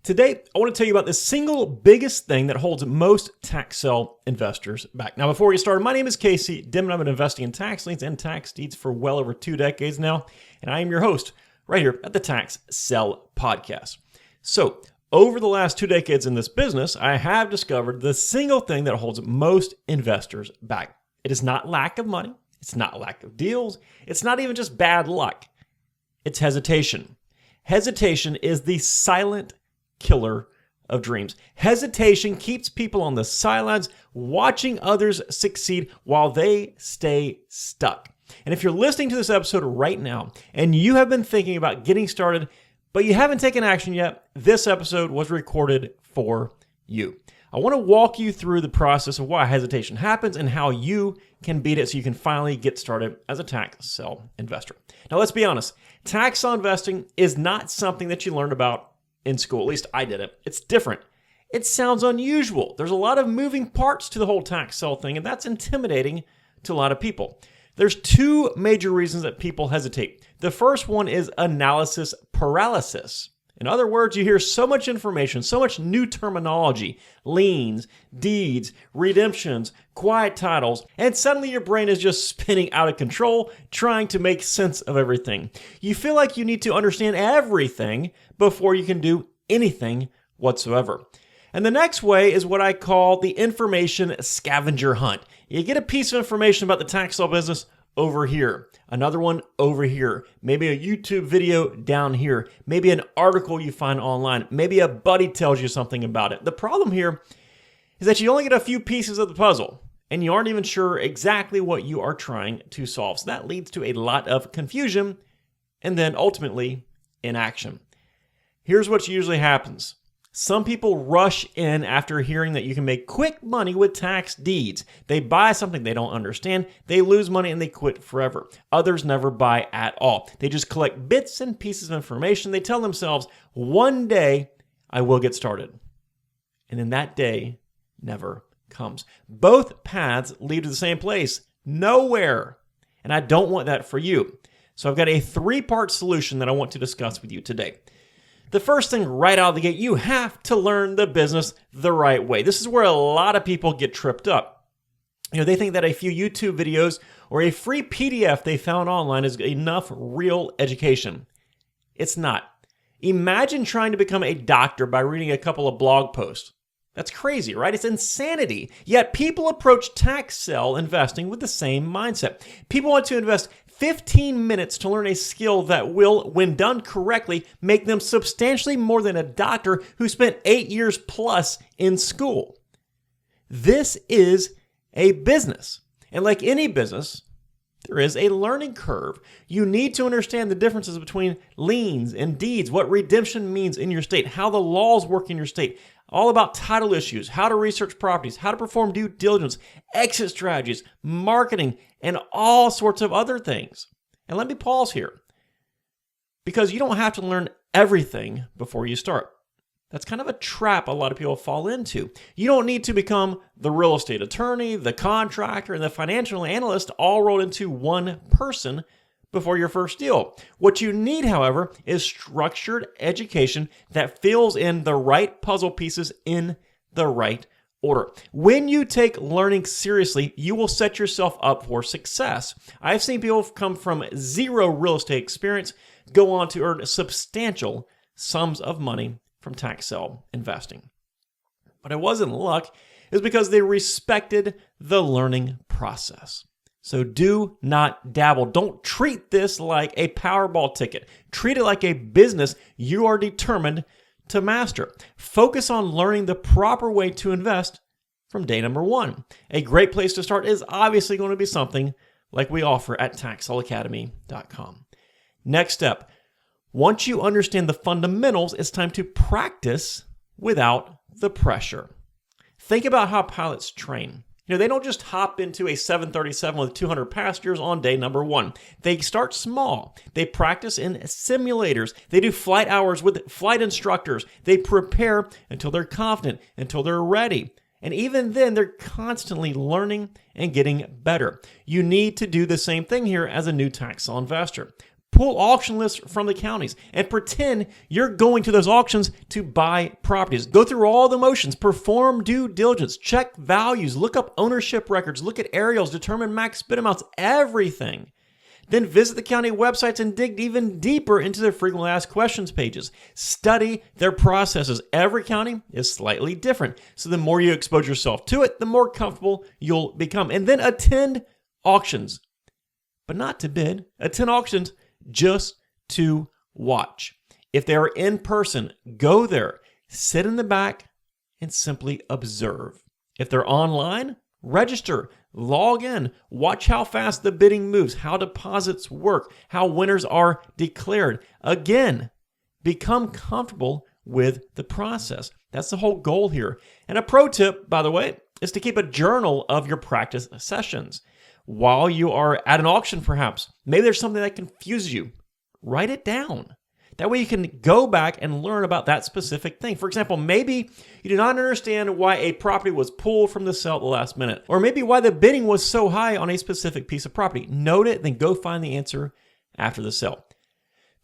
Today, I want to tell you about the single biggest thing that holds most tax sale investors back. Now, before we get started, my name is Casey Dimon. I've been investing in tax liens and tax deeds for well over 2 decades now, and I am your host right here at the Tax Sale Podcast. So, over the last 2 decades in this business, I have discovered the single thing that holds most investors back. It is not lack of money. It's not lack of deals. It's not even just bad luck. It's hesitation. Hesitation is the silent killer of dreams. Hesitation keeps people on the sidelines watching others succeed while they stay stuck. And if you're listening to this episode right now and you have been thinking about getting started, but you haven't taken action yet, this episode was recorded for you. I want to walk you through the process of why hesitation happens and how you can beat it so you can finally get started as a tax sale investor. Now, let's be honest. Tax sale investing is not something that you learned about in school. At least I didn't. It's different. It sounds unusual. There's a lot of moving parts to the whole tax sale thing, and that's intimidating to a lot of people. There's 2 major reasons that people hesitate. The first one is analysis paralysis. In other words, you hear so much information, so much new terminology, liens, deeds, redemptions, quiet titles, and suddenly your brain is just spinning out of control, trying to make sense of everything. You feel like you need to understand everything before you can do anything whatsoever. And the next way is what I call the information scavenger hunt. You get a piece of information about the tax sale business over here, another one over here, maybe a YouTube video down here, maybe an article you find online, maybe a buddy tells you something about it. The problem here is that you only get a few pieces of the puzzle and you aren't even sure exactly what you are trying to solve. So that leads to a lot of confusion and then ultimately inaction. Here's what usually happens. Some people rush in after hearing that you can make quick money with tax deeds. They buy something they don't understand, they lose money, and they quit forever. Others never buy at all. They just collect bits and pieces of information. They tell themselves, one day I will get started. And then that day never comes. Both paths lead to the same place, nowhere. And I don't want that for you. So I've got a 3-part solution that I want to discuss with you today. The first thing right out of the gate, you have to learn the business the right way. This is where a lot of people get tripped up. They think that a few YouTube videos or a free PDF they found online is enough real education. It's not. Imagine trying to become a doctor by reading a couple of blog posts. That's crazy, right? It's insanity. Yet people approach tax sale investing with the same mindset. People want to invest 15 minutes to learn a skill that will, when done correctly, make them substantially more than a doctor who spent 8 years plus in school. This is a business. And like any business, there is a learning curve. You need to understand the differences between liens and deeds, what redemption means in your state, how the laws work in your state, all about title issues, how to research properties, how to perform due diligence, exit strategies, marketing, and all sorts of other things. And let me pause here, because you don't have to learn everything before you start. That's kind of a trap a lot of people fall into. You don't need to become the real estate attorney, the contractor, and the financial analyst all rolled into one person before your first deal. What you need, however, is structured education that fills in the right puzzle pieces in the right order. When you take learning seriously, you will set yourself up for success. I've seen people come from 0 real estate experience go on to earn substantial sums of money from tax sale investing. But it wasn't luck. It was because they respected the learning process. So do not dabble. Don't treat this like a Powerball ticket. Treat it like a business you are determined to master. Focus on learning the proper way to invest from day number 1. A great place to start is obviously going to be something like we offer at taxsaleacademy.com. Next step, once you understand the fundamentals, it's time to practice without the pressure. Think about how pilots train. They don't just hop into a 737 with 200 passengers on day number 1. They start small. They practice in simulators. They do flight hours with flight instructors. They prepare until they're confident, until they're ready. And even then, they're constantly learning and getting better. You need to do the same thing here as a new tax sale investor. pull auction lists from the counties and pretend you're going to those auctions to buy properties. Go through all the motions, perform due diligence, check values, look up ownership records, look at aerials, determine max bid amounts, everything. Then visit the county websites and dig even deeper into their frequently asked questions pages. Study their processes. Every county is slightly different. So the more you expose yourself to it, the more comfortable you'll become. And then attend auctions, but not to bid. Attend auctions just to watch. If they are in person, go there, sit in the back, and simply observe. If they're online, register, log in, watch how fast the bidding moves, how deposits work, how winners are declared. Again, become comfortable with the process. That's the whole goal here. And a pro tip, by the way, is to keep a journal of your practice sessions. While you are at an auction, perhaps, maybe there's something that confuses you. Write it down. That way you can go back and learn about that specific thing. For example, maybe you do not understand why a property was pulled from the sale at the last minute, or maybe why the bidding was so high on a specific piece of property. Note it, then go find the answer after the sale.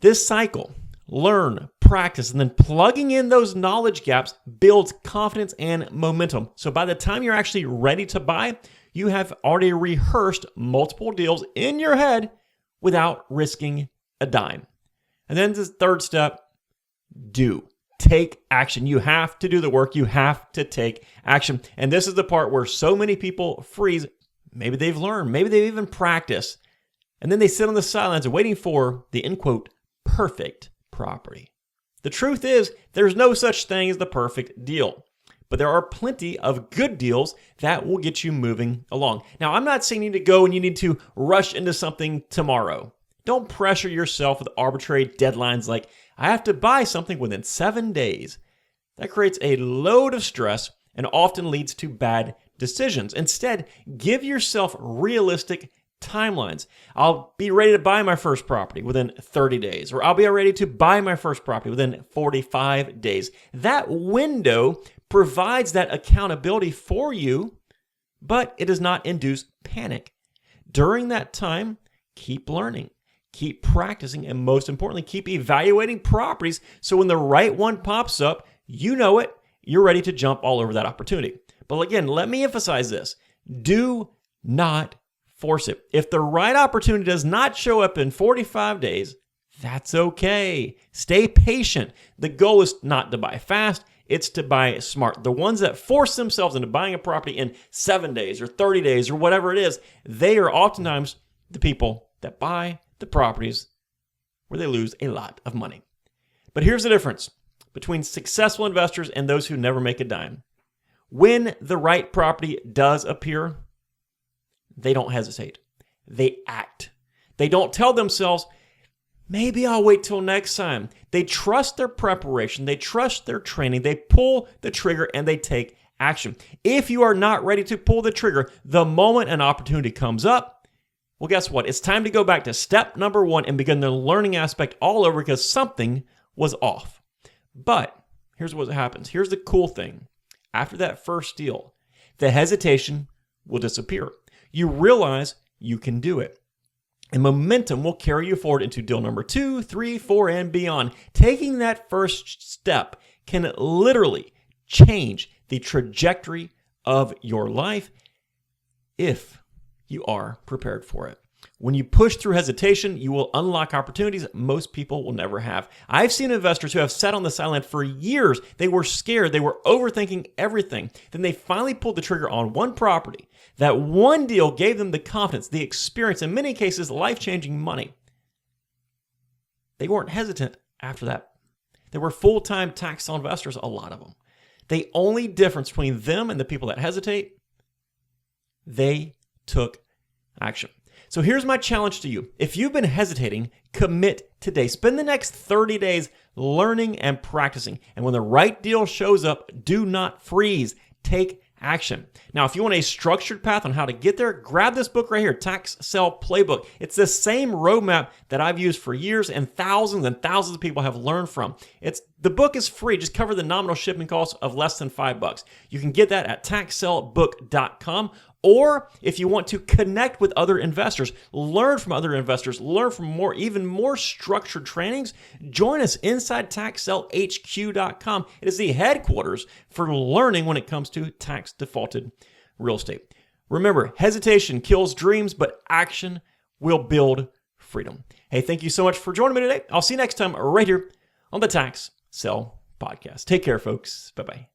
This cycle, learn, practice, and then plugging in those knowledge gaps builds confidence and momentum. So by the time you're actually ready to buy, you have already rehearsed multiple deals in your head without risking a dime. And then the third step, take action. You have to do the work. You have to take action. And this is the part where so many people freeze. Maybe they've learned, maybe they've even practiced. And then they sit on the sidelines waiting for the, end quote, perfect property. The truth is, there's no such thing as the perfect deal. But there are plenty of good deals that will get you moving along. Now, I'm not saying you need to go and you need to rush into something tomorrow. Don't pressure yourself with arbitrary deadlines like, I have to buy something within 7 days. That creates a load of stress and often leads to bad decisions. Instead, give yourself realistic timelines. I'll be ready to buy my first property within 30 days, or I'll be ready to buy my first property within 45 days. That window provides that accountability for you, but it does not induce panic. During that time, keep learning. Keep practicing, and most importantly, keep evaluating properties so when the right one pops up, you know it, you're ready to jump all over that opportunity. But again, let me emphasize this. Do not force it. If the right opportunity does not show up in 45 days, that's okay. Stay patient. The goal is not to buy fast, it's to buy smart. The ones that force themselves into buying a property in 7 days or 30 days or whatever it is, they are oftentimes the people that buy the properties where they lose a lot of money. But here's the difference between successful investors and those who never make a dime. When the right property does appear, they don't hesitate. They act. They don't tell themselves, maybe I'll wait till next time. They trust their preparation. They trust their training. They pull the trigger and they take action. If you are not ready to pull the trigger the moment an opportunity comes up, well, guess what? It's time to go back to step number 1 and begin the learning aspect all over because something was off. But here's what happens. Here's the cool thing. After that first deal, the hesitation will disappear. You realize you can do it. And momentum will carry you forward into deal number 2, 3, 4, and beyond. Taking that first step can literally change the trajectory of your life if you are prepared for it. When you push through hesitation, you will unlock opportunities most people will never have. I've seen investors who have sat on the sideline for years. They were scared. They were overthinking everything. Then they finally pulled the trigger on one property. That one deal gave them the confidence, the experience, in many cases, life-changing money. They weren't hesitant after that. They were full-time tax sale investors, a lot of them. The only difference between them and the people that hesitate, they took action. So here's my challenge to you. If you've been hesitating, commit today. Spend the next 30 days learning and practicing. And when the right deal shows up, do not freeze. Take action. Now, if you want a structured path on how to get there, grab this book right here, Tax Sale Playbook. It's the same roadmap that I've used for years and thousands of people have learned from. It's The book is free. Just cover the nominal shipping cost of less than $5. You can get that at taxsalebook.com. Or if you want to connect with other investors, learn from other investors, learn from even more structured trainings, join us inside taxsalehq.com. It is the headquarters for learning when it comes to tax defaulted real estate. Remember, hesitation kills dreams, but action will build freedom. Hey, thank you so much for joining me today. I'll see you next time right here on the Tax Sale Podcast. Take care, folks. Bye-bye.